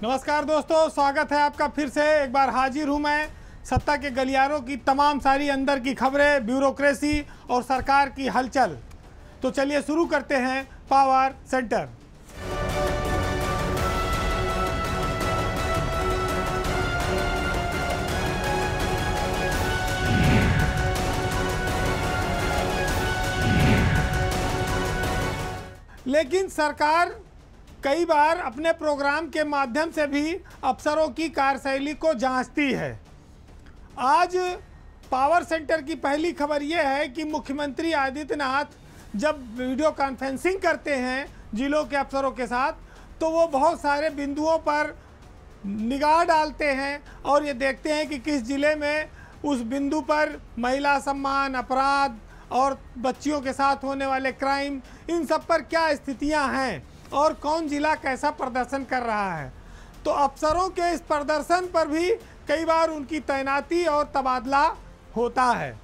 नमस्कार दोस्तों, स्वागत है आपका। फिर से एक बार हाजिर हूं मैं सत्ता के गलियारों की तमाम सारी अंदर की खबरें, ब्यूरोक्रेसी और सरकार की हलचल। तो चलिए शुरू करते हैं पावर सेंटर। लेकिन सरकार कई बार अपने प्रोग्राम के माध्यम से भी अफसरों की कार्यशैली को जांचती है। आज पावर सेंटर की पहली खबर यह है कि मुख्यमंत्री आदित्यनाथ जब वीडियो कॉन्फ्रेंसिंग करते हैं जिलों के अफसरों के साथ, तो वो बहुत सारे बिंदुओं पर निगाह डालते हैं और ये देखते हैं कि किस जिले में उस बिंदु पर महिला सम्मान, अपराध और बच्चियों के साथ होने वाले क्राइम, इन सब पर क्या स्थितियां हैं और कौन जिला कैसा प्रदर्शन कर रहा है। तो अफसरों के इस प्रदर्शन पर भी कई बार उनकी तैनाती और तबादला होता है।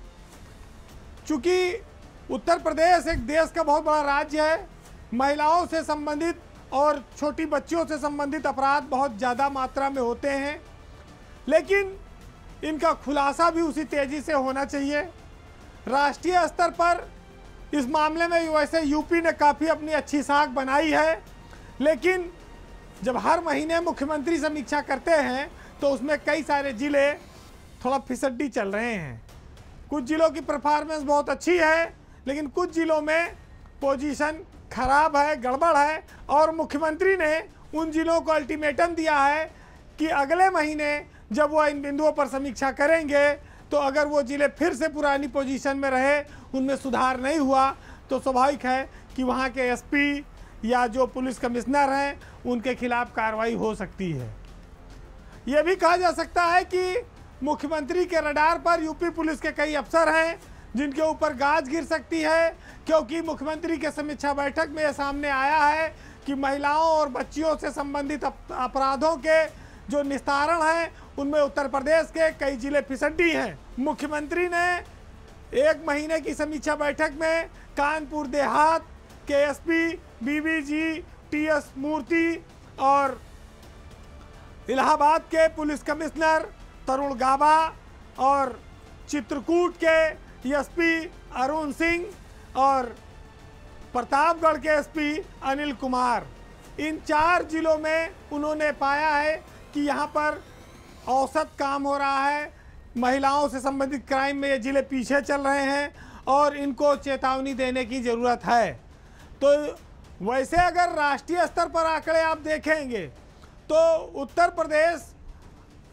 चूँकि उत्तर प्रदेश एक देश का बहुत बड़ा राज्य है, महिलाओं से संबंधित और छोटी बच्चियों से संबंधित अपराध बहुत ज़्यादा मात्रा में होते हैं, लेकिन इनका खुलासा भी उसी तेज़ी से होना चाहिए। राष्ट्रीय स्तर पर इस मामले में वैसे यूपी ने काफ़ी अपनी अच्छी साख बनाई है, लेकिन जब हर महीने मुख्यमंत्री समीक्षा करते हैं तो उसमें कई सारे ज़िले थोड़ा फिसड्डी चल रहे हैं। कुछ ज़िलों की परफॉर्मेंस बहुत अच्छी है, लेकिन कुछ ज़िलों में पोजीशन खराब है, गड़बड़ है, और मुख्यमंत्री ने उन ज़िलों को अल्टीमेटम दिया है कि अगले महीने जब वो इन बिंदुओं पर समीक्षा करेंगे तो अगर वो ज़िले फिर से पुरानी पोजीशन में रहे, उनमें सुधार नहीं हुआ, तो स्वाभाविक है कि वहाँ के एसपी या जो पुलिस कमिश्नर हैं उनके खिलाफ कार्रवाई हो सकती है। ये भी कहा जा सकता है कि मुख्यमंत्री के रडार पर यूपी पुलिस के कई अफसर हैं जिनके ऊपर गाज गिर सकती है, क्योंकि मुख्यमंत्री के समीक्षा बैठक में यह सामने आया है कि महिलाओं और बच्चियों से संबंधित अपराधों के जो निस्तारण हैं उनमें उत्तर प्रदेश के कई जिले फिसड्डी हैं। मुख्यमंत्री ने एक महीने की समीक्षा बैठक में कानपुर देहात के एसपी बीबीजी टीएस मूर्ति और इलाहाबाद के पुलिस कमिश्नर तरुण गाबा और चित्रकूट के एसपी अरुण सिंह और प्रतापगढ़ के एसपी अनिल कुमार, इन 4 जिलों में उन्होंने पाया है कि यहाँ पर औसत काम हो रहा है। महिलाओं से संबंधित क्राइम में ये जिले पीछे चल रहे हैं और इनको चेतावनी देने की ज़रूरत है। तो वैसे अगर राष्ट्रीय स्तर पर आंकड़े आप देखेंगे तो उत्तर प्रदेश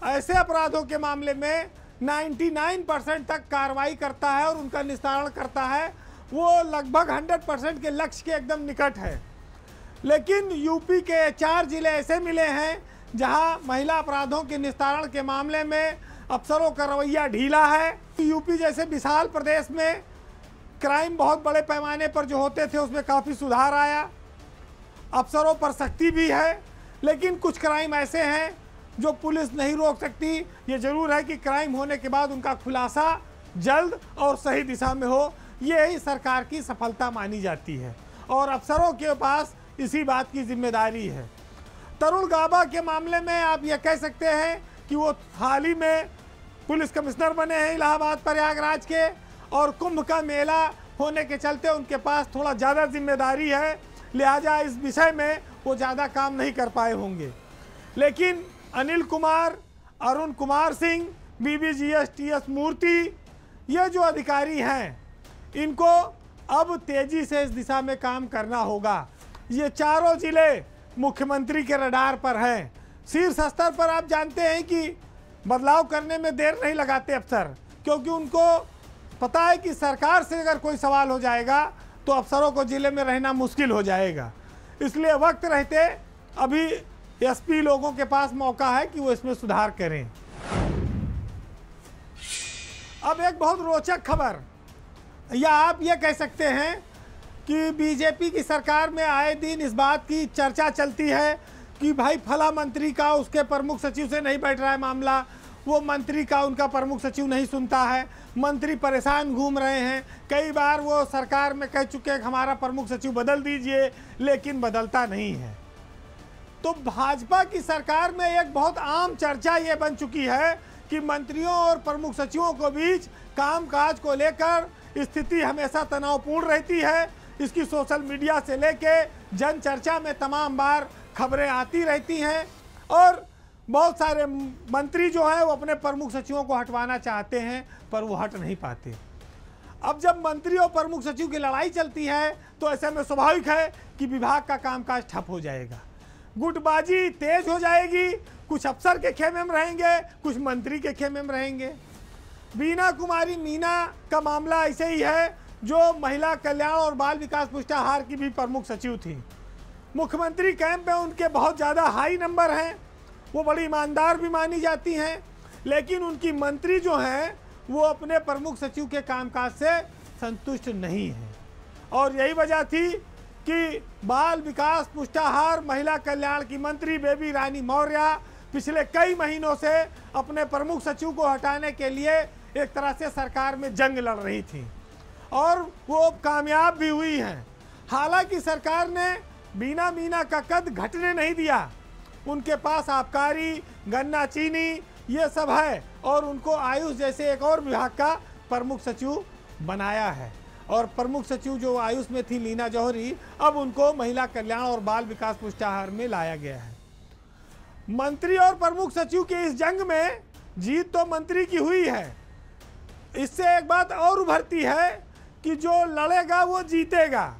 ऐसे अपराधों के मामले में 99% तक कार्रवाई करता है और उनका निस्तारण करता है। वो लगभग 100% के लक्ष्य के एकदम निकट है। लेकिन यूपी के 4 जिले ऐसे मिले हैं जहां महिला अपराधों के निस्तारण के मामले में अफसरों का रवैया ढीला है। यूपी जैसे विशाल प्रदेश में क्राइम बहुत बड़े पैमाने पर जो होते थे उसमें काफ़ी सुधार आया, अफसरों पर सख्ती भी है, लेकिन कुछ क्राइम ऐसे हैं जो पुलिस नहीं रोक सकती। ये ज़रूर है कि क्राइम होने के बाद उनका खुलासा जल्द और सही दिशा में हो, यही सरकार की सफलता मानी जाती है और अफसरों के पास इसी बात की जिम्मेदारी है। तरुण गाबा के मामले में आप ये कह सकते हैं कि वो हाल ही में पुलिस कमिश्नर बने हैं इलाहाबाद प्रयागराज के, और कुंभ का मेला होने के चलते उनके पास थोड़ा ज़्यादा जिम्मेदारी है, लिहाजा इस विषय में वो ज़्यादा काम नहीं कर पाए होंगे। लेकिन अनिल कुमार, अरुण कुमार सिंह, बीबीजीएस टीएस मूर्ति, ये जो अधिकारी हैं इनको अब तेज़ी से इस दिशा में काम करना होगा। ये चारों ज़िले मुख्यमंत्री के रडार पर हैं। शीर्ष स्तर पर आप जानते हैं कि बदलाव करने में देर नहीं लगाते अफसर, क्योंकि उनको पता है कि सरकार से अगर कोई सवाल हो जाएगा तो अफसरों को ज़िले में रहना मुश्किल हो जाएगा। इसलिए वक्त रहते अभी एसपी लोगों के पास मौका है कि वो इसमें सुधार करें। अब एक बहुत रोचक खबर, या आप ये कह सकते हैं कि बीजेपी की सरकार में आए दिन इस बात की चर्चा चलती है कि भाई फला मंत्री का उसके प्रमुख सचिव से नहीं बैठ रहा है मामला, वो मंत्री का उनका प्रमुख सचिव नहीं सुनता है, मंत्री परेशान घूम रहे हैं। कई बार वो सरकार में कह चुके हैं कि हमारा प्रमुख सचिव बदल दीजिए, लेकिन बदलता नहीं है। तो भाजपा की सरकार में एक बहुत आम चर्चा ये बन चुकी है कि मंत्रियों और प्रमुख सचिवों के बीच कामकाज को लेकर स्थिति हमेशा तनावपूर्ण रहती है। इसकी सोशल मीडिया से लेके जन चर्चा में तमाम बार खबरें आती रहती हैं और बहुत सारे मंत्री जो हैं वो अपने प्रमुख सचिवों को हटवाना चाहते हैं पर वो हट नहीं पाते। अब जब मंत्री और प्रमुख सचिव की लड़ाई चलती है तो ऐसे में स्वाभाविक है कि विभाग का कामकाज ठप हो जाएगा, गुटबाजी तेज हो जाएगी, कुछ अफसर के खेमे में रहेंगे, कुछ मंत्री के खेमे में रहेंगे। बीना कुमारी मीना का मामला ऐसे ही है, जो महिला कल्याण और बाल विकास पुष्टाहार की भी प्रमुख सचिव थी। मुख्यमंत्री कैंप में उनके बहुत ज़्यादा हाई नंबर हैं, वो बड़ी ईमानदार भी मानी जाती हैं, लेकिन उनकी मंत्री जो हैं वो अपने प्रमुख सचिव के कामकाज से संतुष्ट नहीं हैं और यही वजह थी कि बाल विकास पुष्टाहार महिला कल्याण की मंत्री बेबी रानी मौर्य पिछले कई महीनों से अपने प्रमुख सचिव को हटाने के लिए एक तरह से सरकार में जंग लड़ रही थी और वो कामयाब भी हुई हैं। हालांकि सरकार ने बीना मीना का कद घटने नहीं दिया, उनके पास आबकारी, गन्ना, चीनी ये सब है और उनको आयुष जैसे एक और विभाग का प्रमुख सचिव बनाया है और प्रमुख सचिव जो आयुष में थी लीना जौहरी, अब उनको महिला कल्याण और बाल विकास पुष्टाहार में लाया गया है। मंत्री और प्रमुख सचिव के इस जंग में जीत तो मंत्री की हुई है। इससे एक बात और उभरती है कि जो लड़ेगा वो जीतेगा,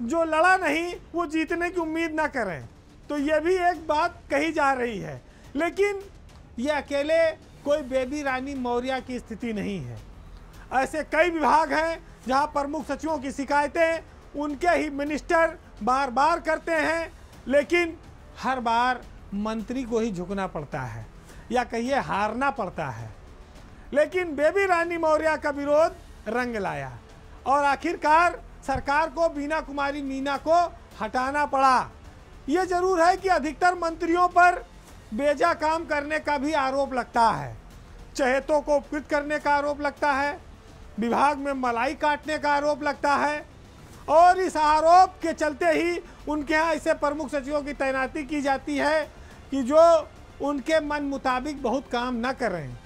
जो लड़ा नहीं वो जीतने की उम्मीद ना करें, तो ये भी एक बात कही जा रही है। लेकिन ये अकेले कोई बेबी रानी मौर्य की स्थिति नहीं है। ऐसे कई विभाग हैं जहां प्रमुख सचिवों की शिकायतें उनके ही मिनिस्टर बार बार करते हैं, लेकिन हर बार मंत्री को ही झुकना पड़ता है या कहिए हारना पड़ता है। लेकिन बेबी रानी मौर्य का विरोध रंग लाया और आखिरकार सरकार को बीना कुमारी मीना को हटाना पड़ा। ये जरूर है कि अधिकतर मंत्रियों पर बेजा काम करने का भी आरोप लगता है, चहेतों को उपकृत करने का आरोप लगता है, विभाग में मलाई काटने का आरोप लगता है और इस आरोप के चलते ही उनके यहाँ ऐसे प्रमुख सचिवों की तैनाती की जाती है कि जो उनके मन मुताबिक बहुत काम न करें।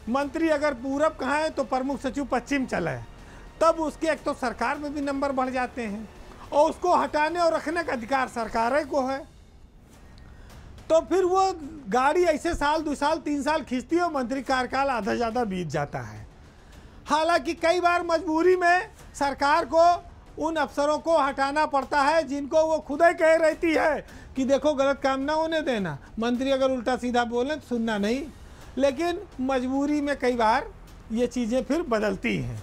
मंत्री अगर पूरब कहें तो प्रमुख सचिव पश्चिम चले, तब उसके एक तो सरकार में भी नंबर बढ़ जाते हैं और उसको हटाने और रखने का अधिकार सरकार को है। तो फिर वो गाड़ी ऐसे साल 2 साल 3 साल खींचती है और मंत्री कार्यकाल आधा ज़्यादा बीत जाता है। हालांकि कई बार मजबूरी में सरकार को उन अफसरों को हटाना पड़ता है जिनको वो खुद ही कह रहती है कि देखो गलत काम ना होने देना, मंत्री अगर उल्टा सीधा बोलें तो सुनना नहीं। लेकिन मजबूरी में कई बार ये चीज़ें फिर बदलती हैं।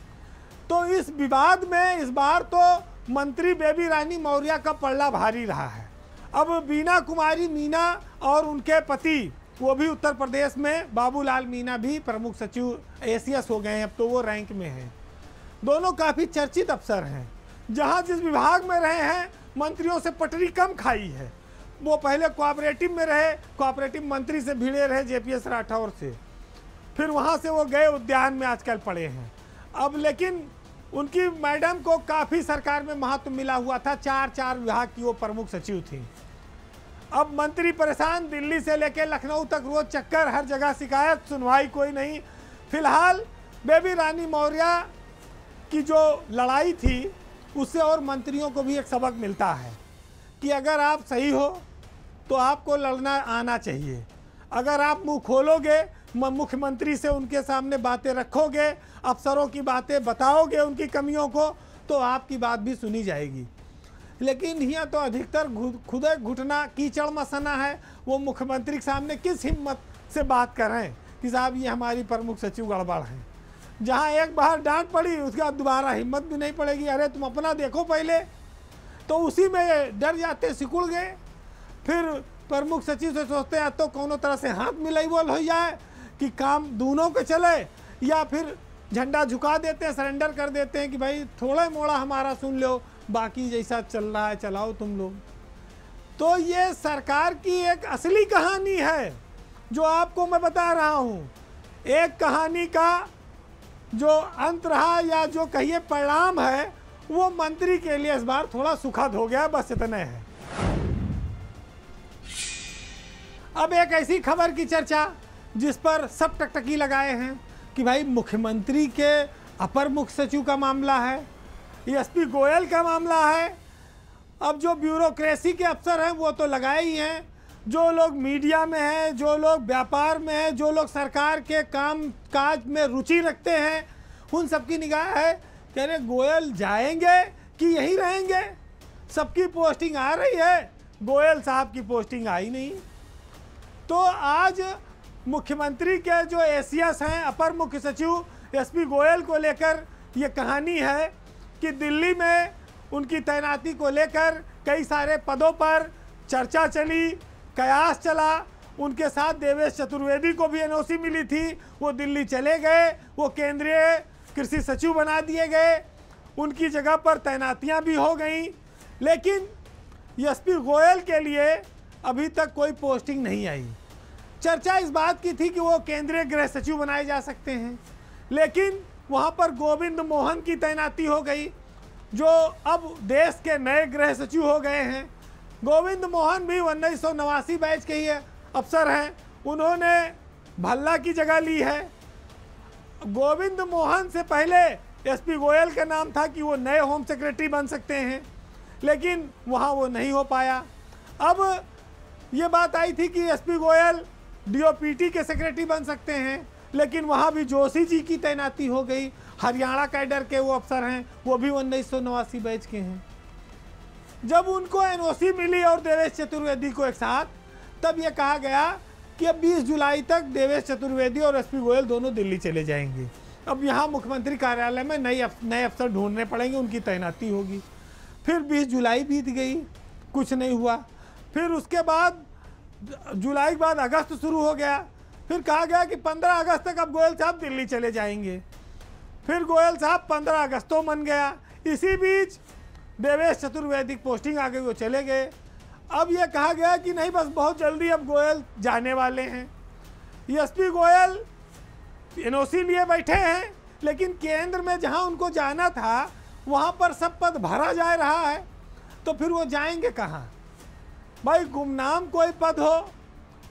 तो इस विवाद में इस बार तो मंत्री बेबी रानी मौर्य का पल्ला भारी रहा है। अब बीना कुमारी मीना और उनके पति वो भी उत्तर प्रदेश में बाबूलाल मीना भी प्रमुख सचिव एसीएस हो गए हैं, अब तो वो रैंक में हैं। दोनों काफ़ी चर्चित अफसर हैं। जहां जिस विभाग में रहे हैं मंत्रियों से पटरी कम खाई है। वो पहले कोऑपरेटिव में रहे, कोऑपरेटिव मंत्री से भिड़े रहे जेपीएस राठौर से, फिर वहां से वो गए उद्यान में आजकल पड़े हैं। अब लेकिन उनकी मैडम को काफ़ी सरकार में महत्व मिला हुआ था, 4 विभाग की वो प्रमुख सचिव थी। अब मंत्री परेशान, दिल्ली से लेकर लखनऊ तक रोज चक्कर, हर जगह शिकायत, सुनवाई कोई नहीं। फिलहाल बेबी रानी मौर्य की जो लड़ाई थी उससे और मंत्रियों को भी एक सबक मिलता है कि अगर आप सही हो तो आपको लड़ना आना चाहिए। अगर आप मुंह खोलोगे, मुख्यमंत्री से उनके सामने बातें रखोगे, अफसरों की बातें बताओगे, उनकी कमियों को, तो आपकी बात भी सुनी जाएगी। लेकिन यहाँ तो अधिकतर खुदे घुटना कीचड़ मसना है। वो मुख्यमंत्री के सामने किस हिम्मत से बात करें कि साहब ये हमारी प्रमुख सचिव गड़बड़ है। जहाँ एक बार डांट पड़ी उसके बाद दोबारा हिम्मत भी नहीं पड़ेगी, अरे तुम अपना देखो पहले, तो उसी में डर जाते, सिकुड़ गए। फिर प्रमुख सचिव से सोचते हैं तो कोनो तरह से हाथ मिलाई बोल हो जाए कि काम दोनों के चले, या फिर झंडा झुका देते हैं, सरेंडर कर देते हैं कि भाई थोड़ा मोड़ा हमारा सुन लो, बाकी जैसा चल रहा है चलाओ तुम लोग। तो ये सरकार की एक असली कहानी है जो आपको मैं बता रहा हूँ। एक कहानी का जो अंत रहा या जो कहिए परिणाम है वो मंत्री के लिए इस बार थोड़ा सुखद हो गया, बस इतने हैं। अब एक ऐसी खबर की चर्चा जिस पर सब टकटकी लगाए हैं कि भाई मुख्यमंत्री के अपर मुख्य सचिव का मामला है, एसपी गोयल का मामला है। अब जो ब्यूरोक्रेसी के अफसर हैं वो तो लगाए ही हैं, जो लोग मीडिया में हैं, जो लोग व्यापार में हैं, जो लोग सरकार के काम काज में रुचि रखते हैं, उन सबकी निगाह है कह रहे गोयल जाएंगे कि यहीं रहेंगे। सबकी पोस्टिंग आ रही है, गोयल साहब की पोस्टिंग आई नहीं। तो आज मुख्यमंत्री के जो एसीएस हैं, अपर मुख्य सचिव एसपी गोयल को लेकर ये कहानी है कि दिल्ली में उनकी तैनाती को लेकर कई सारे पदों पर चर्चा चली, कयास चला। उनके साथ देवेश चतुर्वेदी को भी एनओसी मिली थी, वो दिल्ली चले गए, वो केंद्रीय कृषि सचिव बना दिए गए, उनकी जगह पर तैनातियां भी हो गई। लेकिन एसपी गोयल के लिए अभी तक कोई पोस्टिंग नहीं आई। चर्चा इस बात की थी कि वो केंद्रीय गृह सचिव बनाए जा सकते हैं, लेकिन वहाँ पर गोविंद मोहन की तैनाती हो गई, जो अब देश के नए गृह सचिव हो गए हैं। गोविंद मोहन भी 1989 बैच के ही अफसर हैं, उन्होंने भल्ला की जगह ली है। गोविंद मोहन से पहले एसपी गोयल का नाम था कि वो नए होम सेक्रेटरी बन सकते हैं, लेकिन वहाँ वो नहीं हो पाया। अब ये बात आई थी कि एसपी गोयल डीओपीटी के सेक्रेटरी बन सकते हैं, लेकिन वहाँ भी जोशी जी की तैनाती हो गई। हरियाणा कैडर के वो अफसर हैं, वो भी 1989 बैच के हैं। जब उनको एनओसी मिली और देवेश चतुर्वेदी को एक साथ, तब ये कहा गया कि अब 20 जुलाई तक देवेश चतुर्वेदी और एसपी गोयल दोनों दिल्ली चले जाएंगे। अब यहाँ मुख्यमंत्री कार्यालय में नए अफसर ढूंढने पड़ेंगे, उनकी तैनाती होगी। फिर 20 जुलाई बीत गई, कुछ नहीं हुआ। फिर उसके बाद जुलाई के बाद अगस्त शुरू हो गया, फिर कहा गया कि 15 अगस्त तक अब गोयल साहब दिल्ली चले जाएंगे। फिर गोयल साहब 15 अगस्तों मन गया। इसी बीच देवेश चतुर्वेदी की पोस्टिंग आ गई, वो चले गए। अब ये कहा गया कि नहीं, बस बहुत जल्दी अब गोयल जाने वाले हैं। एसपी गोयल एनओसी लिए बैठे हैं, लेकिन केंद्र में जहां उनको जाना था वहां पर सब पद भरा जा रहा है, तो फिर वो जाएंगे कहां? भाई गुमनाम कोई पद हो,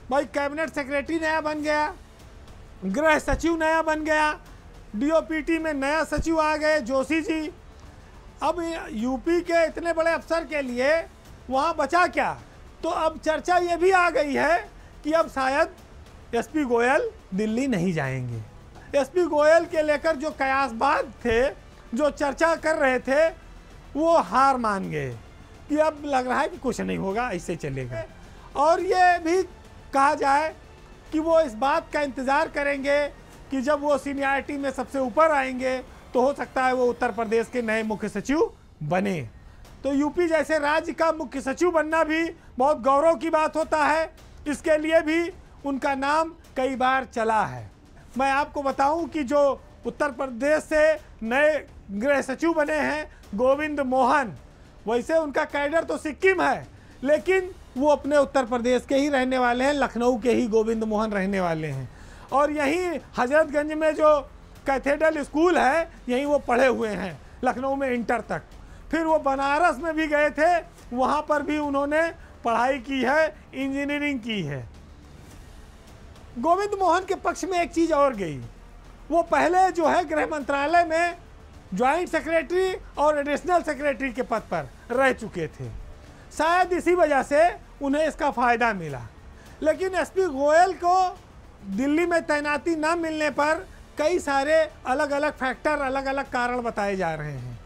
भाई कैबिनेट सेक्रेटरी नया बन गया, गृह सचिव नया बन गया, डीओपीटी में नया सचिव आ गए जोशी जी। अब यूपी के इतने बड़े अफसर के लिए वहाँ बचा क्या? तो अब चर्चा ये भी आ गई है कि अब शायद एसपी गोयल दिल्ली नहीं जाएंगे। एसपी गोयल के लेकर जो कयासबाज थे, जो चर्चा कर रहे थे, वो हार मान गए कि अब लग रहा है कि कुछ नहीं होगा, ऐसे चलेगा। और ये भी कहा जाए कि वो इस बात का इंतज़ार करेंगे कि जब वो सीनियरिटी में सबसे ऊपर आएंगे तो हो सकता है वो उत्तर प्रदेश के नए मुख्य सचिव बने। तो यूपी जैसे राज्य का मुख्य सचिव बनना भी बहुत गौरव की बात होता है, इसके लिए भी उनका नाम कई बार चला है। मैं आपको बताऊं कि जो उत्तर प्रदेश से नए गृह सचिव बने हैं गोविंद मोहन, वैसे उनका कैडर तो सिक्किम है, लेकिन वो अपने उत्तर प्रदेश के ही रहने वाले हैं, लखनऊ के ही गोविंद मोहन रहने वाले हैं। और यहीं हजरतगंज में जो कैथेड्रल स्कूल है, यहीं वो पढ़े हुए हैं, लखनऊ में इंटर तक। फिर वो बनारस में भी गए थे, वहाँ पर भी उन्होंने पढ़ाई की है, इंजीनियरिंग की है। गोविंद मोहन के पक्ष में एक चीज़ और गई, वो पहले जो है गृह मंत्रालय में ज्वाइंट सेक्रेटरी और एडिशनल सेक्रेटरी के पद पर रह चुके थे, शायद इसी वजह से उन्हें इसका फ़ायदा मिला। लेकिन एसपी गोयल को दिल्ली में तैनाती न मिलने पर कई सारे अलग अलग फैक्टर, अलग अलग कारण बताए जा रहे हैं।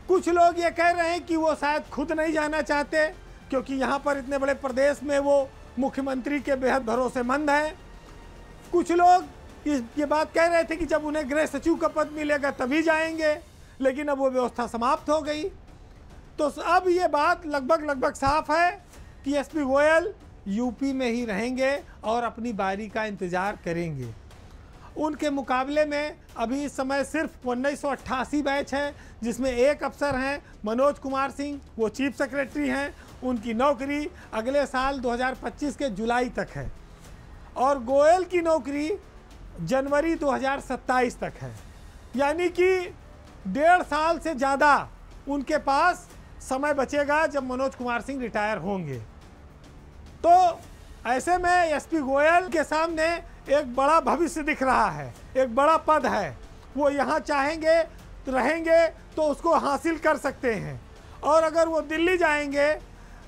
कुछ लोग ये कह रहे हैं कि वो शायद खुद नहीं जाना चाहते, क्योंकि यहाँ पर इतने बड़े प्रदेश में वो मुख्यमंत्री के बेहद भरोसेमंद हैं। कुछ लोग ये बात कह रहे थे कि जब उन्हें गृह सचिव का पद मिलेगा तभी जाएंगे, लेकिन अब वो व्यवस्था समाप्त हो गई। तो अब ये बात लगभग साफ है कि एसपी गोयल यूपी में ही रहेंगे और अपनी बारी का इंतज़ार करेंगे। उनके मुकाबले में अभी इस समय सिर्फ 1988 बैच है, जिसमें एक अफसर हैं मनोज कुमार सिंह, वो चीफ सेक्रेटरी हैं। उनकी नौकरी अगले साल 2025 के जुलाई तक है, और गोयल की नौकरी जनवरी 2027 तक है। यानी कि 1.5 साल से ज़्यादा उनके पास समय बचेगा जब मनोज कुमार सिंह रिटायर होंगे। तो ऐसे में एसपी गोयल के सामने एक बड़ा भविष्य दिख रहा है, एक बड़ा पद है। वो यहाँ चाहेंगे रहेंगे तो उसको हासिल कर सकते हैं। और अगर वो दिल्ली जाएंगे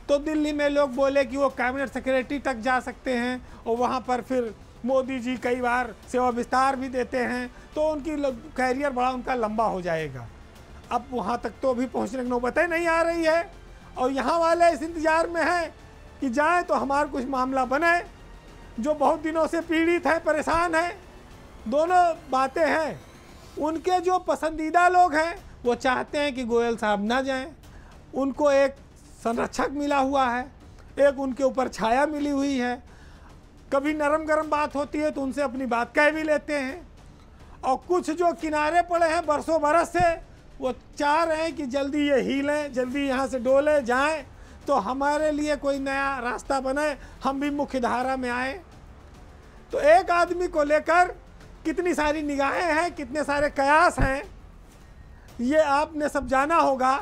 तो दिल्ली में लोग बोले कि वो कैबिनेट सेक्रेटरी तक जा सकते हैं और वहाँ पर फिर मोदी जी कई बार सेवा विस्तार भी देते हैं, तो उनकी कैरियर बड़ा उनका लंबा हो जाएगा। अब वहाँ तक तो अभी पहुँचने की नौबत नहीं आ रही है और यहाँ वाले इस इंतज़ार में हैं कि जाएं तो हमारा कुछ मामला बने। जो बहुत दिनों से पीड़ित है, परेशान है, दोनों बातें हैं। उनके जो पसंदीदा लोग हैं वो चाहते हैं कि गोयल साहब ना जाएं। उनको एक संरक्षक मिला हुआ है, एक उनके ऊपर छाया मिली हुई है। कभी नरम गरम बात होती है तो उनसे अपनी बात कह भी लेते हैं। और कुछ जो किनारे पड़े हैं बरसों बरस से, वो चाह रहे हैं कि जल्दी ये हीलें, जल्दी यहाँ से डोले जाएं तो हमारे लिए कोई नया रास्ता बने, हम भी मुख्य धारा में आए। तो एक आदमी को लेकर कितनी सारी निगाहें हैं, कितने सारे कयास हैं, ये आपने सब जाना होगा।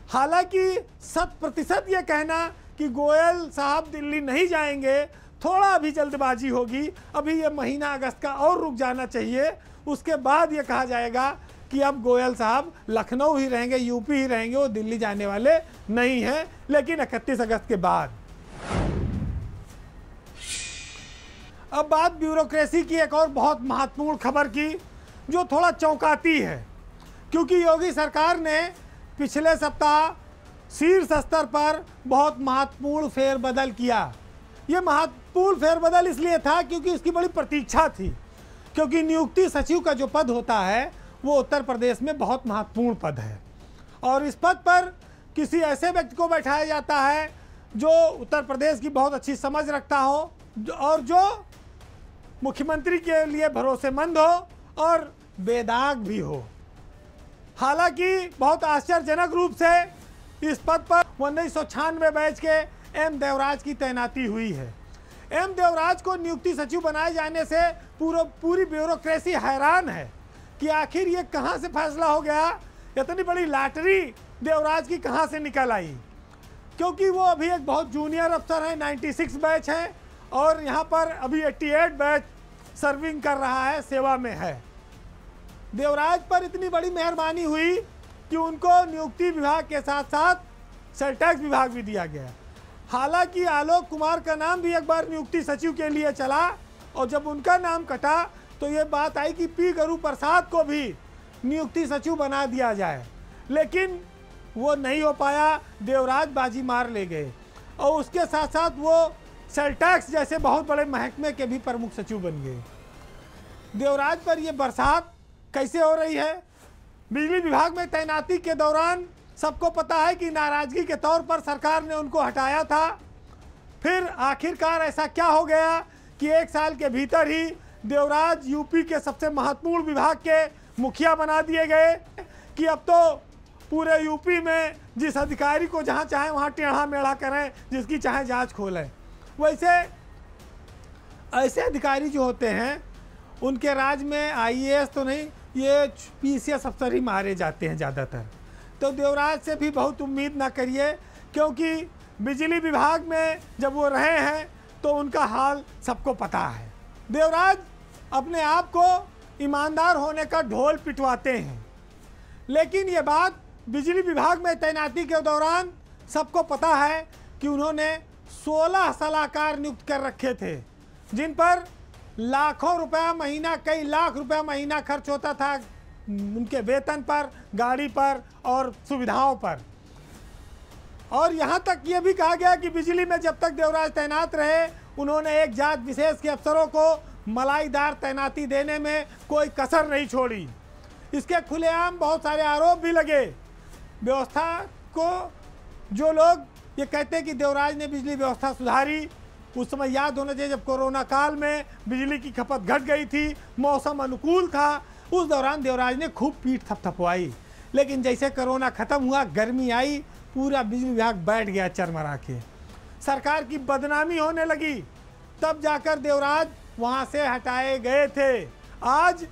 हालांकि 100% ये कहना कि गोयल साहब दिल्ली नहीं जाएंगे थोड़ा अभी जल्दबाजी होगी। अभी ये महीना अगस्त का और रुक जाना चाहिए, उसके बाद ये कहा जाएगा कि अब गोयल साहब लखनऊ ही रहेंगे, यूपी ही रहेंगे, वो दिल्ली जाने वाले नहीं हैं, लेकिन 31 अगस्त के बाद। अब बात ब्यूरोक्रेसी की एक और बहुत महत्वपूर्ण खबर की जो थोड़ा चौंकाती है, क्योंकि योगी सरकार ने पिछले सप्ताह शीर्ष स्तर पर बहुत महत्वपूर्ण फेरबदल किया। ये महत्वपूर्ण फेरबदल इसलिए था क्योंकि इसकी बड़ी प्रतीक्षा थी, क्योंकि नियुक्ति सचिव का जो पद होता है वो उत्तर प्रदेश में बहुत महत्वपूर्ण पद है और इस पद पर किसी ऐसे व्यक्ति को बैठाया जाता है जो उत्तर प्रदेश की बहुत अच्छी समझ रखता हो और जो मुख्यमंत्री के लिए भरोसेमंद हो और बेदाग भी हो। हालांकि बहुत आश्चर्यजनक रूप से इस पद पर 1996 बैच के एम देवराज की तैनाती हुई है। एम देवराज को नियुक्ति सचिव बनाए जाने से पूरी ब्यूरोक्रेसी हैरान है कि आखिर ये कहाँ से फैसला हो गया, इतनी बड़ी लॉटरी देवराज की कहाँ से निकल आई, क्योंकि वो अभी एक बहुत जूनियर अफसर है, 96 बैच है और यहाँ पर अभी 88 बैच सर्विंग कर रहा है, सेवा में है। देवराज पर इतनी बड़ी मेहरबानी हुई कि उनको नियुक्ति विभाग के साथ साथ सेल टैक्स विभाग भी दिया गया। हालांकि आलोक कुमार का नाम भी एक बार नियुक्ति सचिव के लिए चला और जब उनका नाम कटा तो ये बात आई कि पी गुरु प्रसाद को भी नियुक्ति सचिव बना दिया जाए, लेकिन वो नहीं हो पाया। देवराज बाजी मार ले गए और उसके साथ साथ वो सेल टैक्स जैसे बहुत बड़े महकमे के भी प्रमुख सचिव बन गए। देवराज पर ये बरसात कैसे हो रही है? बिजली विभाग में तैनाती के दौरान सबको पता है कि नाराजगी के तौर पर सरकार ने उनको हटाया था। फिर आखिरकार ऐसा क्या हो गया कि एक साल के भीतर ही देवराज यूपी के सबसे महत्वपूर्ण विभाग के मुखिया बना दिए गए कि अब तो पूरे यूपी में जिस अधिकारी को जहां चाहे वहां टेढ़ा मेढ़ा करें, जिसकी चाहे जांच खोलें। वैसे ऐसे अधिकारी जो होते हैं उनके राज में आईएएस तो नहीं, ये पीसीएस अफसर ही मारे जाते हैं ज़्यादातर। तो देवराज से भी बहुत उम्मीद ना करिए, क्योंकि बिजली विभाग में जब वो रहे हैं तो उनका हाल सबको पता है। देवराज अपने आप को ईमानदार होने का ढोल पिटवाते हैं, लेकिन ये बात बिजली विभाग में तैनाती के दौरान सबको पता है कि उन्होंने 16 सलाहकार नियुक्त कर रखे थे, जिन पर लाखों रुपया महीना, कई लाख रुपया महीना खर्च होता था उनके वेतन पर, गाड़ी पर और सुविधाओं पर। और यहाँ तक ये भी कहा गया कि बिजली में जब तक देवराज तैनात रहे उन्होंने एक जात विशेष के अफसरों को मलाईदार तैनाती देने में कोई कसर नहीं छोड़ी। इसके खुलेआम बहुत सारे आरोप भी लगे। व्यवस्था को जो लोग ये कहते हैं कि देवराज ने बिजली व्यवस्था सुधारी, उस समय याद होना चाहिए जब कोरोना काल में बिजली की खपत घट गई थी, मौसम अनुकूल था, उस दौरान देवराज ने खूब पीठ थपथपवाई। लेकिन जैसे कोरोना ख़त्म हुआ, गर्मी आई, पूरा बिजली विभाग बैठ गया चरमरा के, सरकार की बदनामी होने लगी, तब जाकर देवराज वहाँ से हटाए गए थे। आज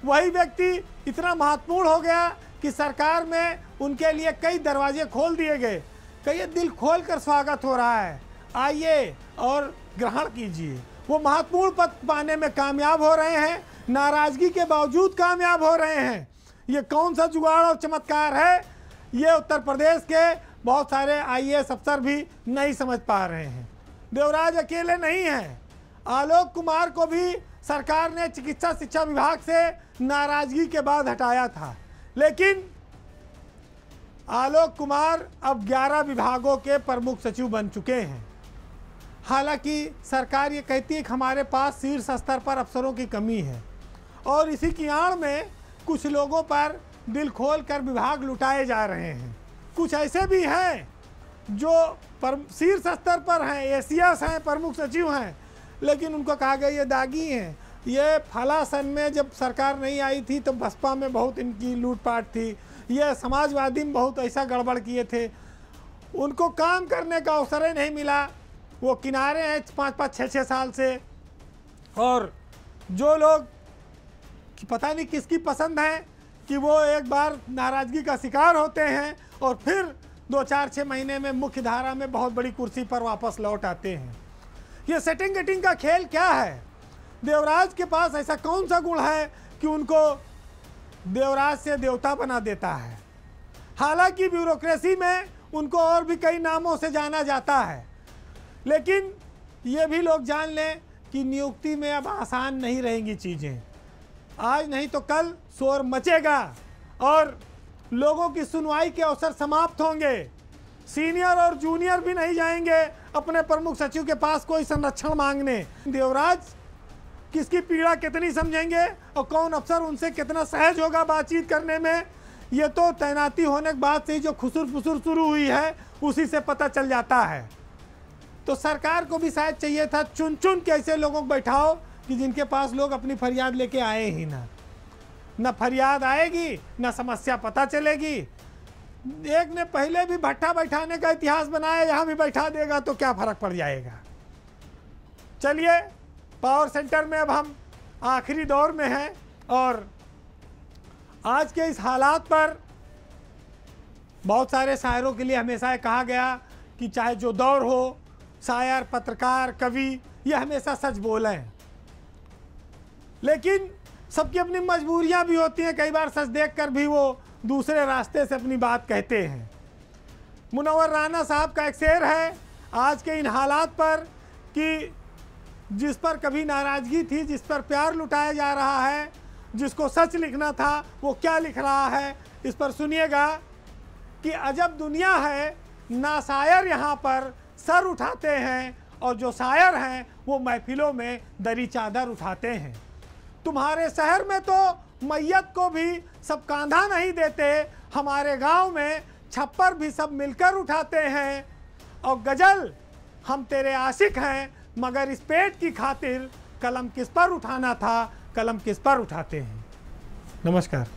वही व्यक्ति इतना महत्वपूर्ण हो गया कि सरकार में उनके लिए कई दरवाजे खोल दिए गए, कई दिल खोल कर स्वागत हो रहा है। आइए और ग्रहण कीजिए। वो महत्वपूर्ण पद पाने में कामयाब हो रहे हैं, नाराजगी के बावजूद कामयाब हो रहे हैं। ये कौन सा जुगाड़ और चमत्कार है, ये उत्तर प्रदेश के बहुत सारे IAS अफसर भी नहीं समझ पा रहे हैं। देवराज अकेले नहीं हैं, आलोक कुमार को भी सरकार ने चिकित्सा शिक्षा विभाग से नाराजगी के बाद हटाया था, लेकिन आलोक कुमार अब 11 विभागों के प्रमुख सचिव बन चुके हैं। हालांकि सरकार ये कहती है कि हमारे पास शीर्ष स्तर पर अफसरों की कमी है, और इसी की आड़ में कुछ लोगों पर दिल खोल कर विभाग लुटाए जा रहे हैं। कुछ ऐसे भी हैं जो शीर्ष स्तर पर हैं, ACS हैं, प्रमुख सचिव हैं, लेकिन उनको कहा गया ये दागी हैं। ये फला सन में जब सरकार नहीं आई थी तो बसपा में बहुत इनकी लूटपाट थी, ये समाजवादी में बहुत ऐसा गड़बड़ किए थे, उनको काम करने का अवसर ही नहीं मिला। वो किनारे हैं 5-5, 6-6 साल से। और जो लोग कि पता नहीं किसकी पसंद है कि वो एक बार नाराज़गी का शिकार होते हैं और फिर 2-4-6 महीने में मुख्य धारा में बहुत बड़ी कुर्सी पर वापस लौट आते हैं। ये सेटिंग गेटिंग का खेल क्या है? देवराज के पास ऐसा कौन सा गुण है कि उनको देवराज से देवता बना देता है? हालांकि ब्यूरोक्रेसी में उनको और भी कई नामों से जाना जाता है, लेकिन ये भी लोग जान लें कि नियुक्ति में अब आसान नहीं रहेंगी चीज़ें। आज नहीं तो कल शोर मचेगा और लोगों की सुनवाई के अवसर समाप्त होंगे। सीनियर और जूनियर भी नहीं जाएंगे अपने प्रमुख सचिव के पास कोई संरक्षण मांगने। देवराज किसकी पीड़ा कितनी समझेंगे और कौन अफसर उनसे कितना सहज होगा बातचीत करने में, ये तो तैनाती होने के बाद से ही जो खुसुर फुसुर शुरू हुई है उसी से पता चल जाता है। तो सरकार को भी शायद चाहिए था चुन चुन के ऐसे लोगों को बैठाओ कि जिनके पास लोग अपनी फरियाद लेके आए ही ना। न फरियाद आएगी न समस्या पता चलेगी। एक ने पहले भी भट्ठा बैठाने का इतिहास बनाया, यहाँ भी बैठा देगा तो क्या फर्क पड़ जाएगा। चलिए, पावर सेंटर में अब हम आखिरी दौर में हैं और आज के इस हालात पर बहुत सारे शायरों के लिए हमेशा कहा गया कि चाहे जो दौर हो, शायर, पत्रकार, कवि, ये हमेशा सच बोलें। लेकिन सबकी अपनी मजबूरियां भी होती हैं, कई बार सच देखकर भी वो दूसरे रास्ते से अपनी बात कहते हैं। मुनव्वर राना साहब का एक शेर है आज के इन हालात पर कि जिस पर कभी नाराज़गी थी, जिस पर प्यार लुटाया जा रहा है, जिसको सच लिखना था वो क्या लिख रहा है। इस पर सुनिएगा कि अजब दुनिया है, ना शायर यहाँ पर सर उठाते हैं और जो शायर हैं वो महफिलों में दरी चादर उठाते हैं। तुम्हारे शहर में तो मैयत को भी सब कांधा नहीं देते, हमारे गांव में छप्पर भी सब मिलकर उठाते हैं। और गजल, हम तेरे आशिक हैं मगर इस पेट की खातिर कलम किस पर उठाना था, कलम किस पर उठाते हैं। नमस्कार।